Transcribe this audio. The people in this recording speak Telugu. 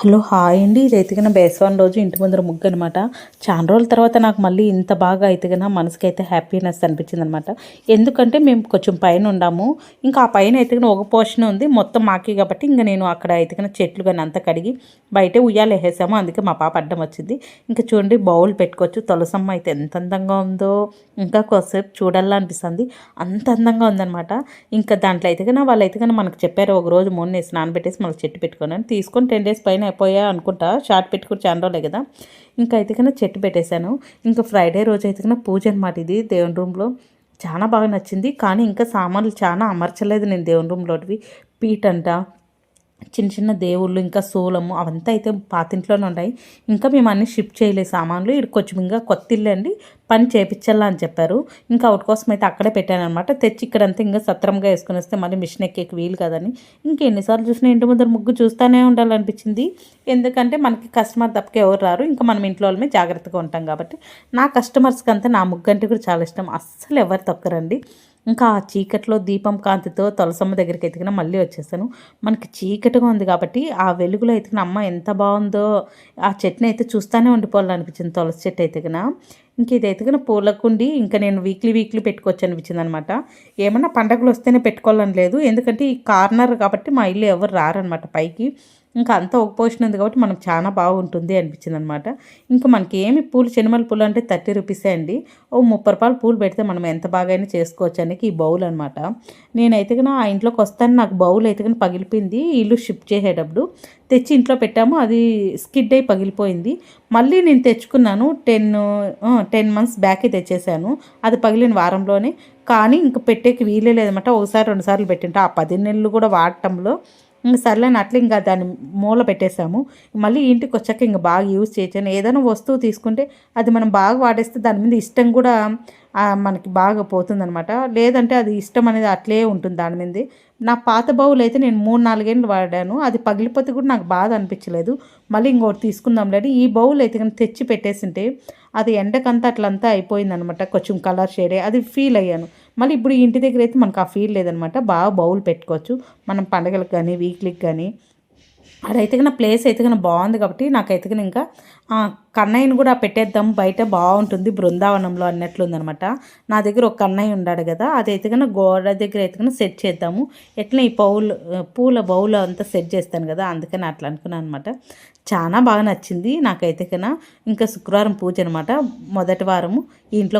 హలో హాయ్ అండి. ఇది ఎతికిన బేస్వాన్ రోజు ఇంటి ముందర ముగ్గు అనమాట. చాలా రోజుల తర్వాత నాకు మళ్ళీ ఇంత బాగా ఎతికిన మనసుకైతే హ్యాపీనెస్ అనిపించింది అనమాట. ఎందుకంటే మేము కొంచెం పైన ఉండాము. ఇంకా ఆ పైన ఎతికిన ఒక పోర్షన్ ఉంది, మొత్తం మాకి కాబట్టి ఇంకా నేను అక్కడ ఎతికిన చెట్లు కానీ అంతా కడిగి బయటే ఉయ్యాలు వేసేసాము. అందుకే మా పాప అడ్డం వచ్చింది. ఇంకా చూడండి బౌల్ పెట్టుకోవచ్చు. తులసమ్మ అయితే ఎంత అందంగా ఉందో, ఇంకా కొద్దిసేపు చూడాలా అనిపిస్తుంది, అంత అందంగా ఉందన్నమాట. ఇంకా దాంట్లో అయితే కన్నా వాళ్ళు అయితే కన్నా మనకు చెప్పారు, ఒక రోజు మొన్నేసి నానబెట్టేసి మళ్ళీ చెట్టు పెట్టుకున్నాను. తీసుకొని 10 days పైన అయిపోయా అనుకుంటా, షార్ట్ పెట్టుకుని చాలా రోజులే కదా. ఇంకా అయితే కన్నా చెట్టు పెట్టేశాను. ఇంకా ఫ్రైడే రోజు అయితే కన్నా పూజ అనమాట. ఇది దేవుని రూమ్లో చాలా బాగా నచ్చింది. కానీ ఇంకా సామాన్లు చాలా అమర్చలేదు నేను దేవుని రూమ్లోటివి. పీట అంట, చిన్న చిన్న దేవుళ్ళు, ఇంకా సోలము అవంతా అయితే పాతింట్లోనే ఉన్నాయి. ఇంకా మేము అన్నీ షిఫ్ట్ చేయలేదు సామాన్లు. ఇక్కడ కొంచెం ఇంకా కొత్త ఇల్లు అండి, పని చేపించాలా అని చెప్పారు. ఇంకా వాటి కోసం అయితే అక్కడే పెట్టాను అనమాట. తెచ్చి ఇక్కడంతా ఇంకా సత్రంగా వేసుకుని వస్తే మళ్ళీ మిషన్ ఎక్కేకి వీలు కదని ఇంకా ఎన్నిసార్లు చూసినా ఇంటి ముందర ముగ్గు చూస్తూనే ఉండాలనిపించింది. ఎందుకంటే మనకి కస్టమర్ తప్పక ఎవరు రారు, ఇంకా మనం ఇంట్లో వాళ్ళమే జాగ్రత్తగా ఉంటాం కాబట్టి. నా కస్టమర్స్కి అంతా నా ముగ్గు అంటే కూడా చాలా ఇష్టం, అస్సలు ఎవరు తొక్కరండి. ఇంకా ఆ చీకట్లో దీపం కాంతితో తులసమ్మ దగ్గరికి ఎతికిన మళ్ళీ వచ్చేసాను. మనకి చీకటిగా ఉంది కాబట్టి ఆ వెలుగులో ఎతికిన అమ్మ ఎంత బాగుందో. ఆ చెట్టుని అయితే చూస్తూనే ఉండిపోవాలనిపించింది, తులసి చెట్టు ఎతికిన. ఇంక ఇది ఎతికిన పూలకుండి ఇంకా నేను వీక్లీ పెట్టుకోవచ్చు అనిపించింది అనమాట. ఏమన్నా పండగలు వస్తేనే పెట్టుకోవాలని లేదు, ఎందుకంటే ఈ కార్నర్ కాబట్టి మా ఇల్లు ఎవరు రారనమాట పైకి. ఇంకా అంతా ఒక పోర్షన్ ఉంది కాబట్టి మనకు చాలా బాగుంటుంది అనిపించింది అనమాట. ఇంకా మనకి ఏమి పూలు, చినిమల పూలు అంటే 30 రూపీసే అండి. ఓ 30 రూపాయలు పూలు పెడితే మనం ఎంత బాగైనా చేసుకోవచ్చు అని ఈ బౌల్ అనమాట. నేనైతే కన్నా ఆ ఇంట్లోకి వస్తాను, నాకు బౌల్ అయితే కానీ పగిలిపోయింది. ఇల్లు షిఫ్ట్ చేసేటప్పుడు తెచ్చి ఇంట్లో పెట్టాము, అది స్కిడ్ అయి పగిలిపోయింది. మళ్ళీ నేను తెచ్చుకున్నాను 10 months బ్యాకే తెచ్చేసాను, అది పగిలిన వారంలోనే. కానీ ఇంక పెట్టేకి వీలే లేదన్నమాట. ఒకసారి 2 సార్లు పెట్టింటే ఆ 10 నెలలు కూడా వాడటంలో ఇంక సర్లేని అట్లా ఇంకా దాన్ని మూల పెట్టేశాము. మళ్ళీ ఇంటికి వచ్చాక ఇంక బాగా యూజ్ చేయొచ్చని, ఏదైనా వస్తువు తీసుకుంటే అది మనం బాగా వాడేస్తే దాని మీద ఇష్టం కూడా మనకి బాగా పోతుందనమాట. లేదంటే అది ఇష్టం అనేది అట్లే ఉంటుంది దాని మీదే. నా పాత బౌల్ అయితే నేను 3-4 ఏళ్ళు వాడాను, అది పగిలిపోతే కూడా నాకు బాధ అనిపించలేదు. మళ్ళీ ఇంకోటి తీసుకుందాం లేని ఈ బౌల్ అయితే కానీ తెచ్చి పెట్టేసింటే అది ఎండకంతా అట్లంతా అయిపోయిందనమాట. కొంచెం కలర్ షేడే అది ఫీల్ అయ్యాను. మళ్ళీ ఇప్పుడు ఇంటి దగ్గర అయితే మనకు ఆ ఫీల్ లేదనమాట. బాగా బౌల్ పెట్టుకోవచ్చు మనం పండగలకు కానీ వీక్లీకి కానీ. అదైతే కన్నా ప్లేస్ అయితే కన్నా బాగుంది కాబట్టి నాకైతే కన్నా ఇంకా కన్నయ్యని కూడా పెట్టేద్దాం బయట బాగుంటుంది బృందావనంలో అన్నట్లుందనమాట. నా దగ్గర ఒక కన్నయ్య ఉన్నాడు కదా, అదైతే కన్నా గోడ దగ్గర అయితే కన్నా సెట్ చేద్దాము. ఎట్లా ఈ పూల బౌల్ అంతా సెట్ చేస్తాను కదా, అందుకని అట్లా అనుకున్నాను అనమాట. చాలా బాగా నచ్చింది నాకైతే కన్నా. ఇంకా శుక్రవారం పూజ అనమాట, మొదటి వారము ఈ ఇంట్లో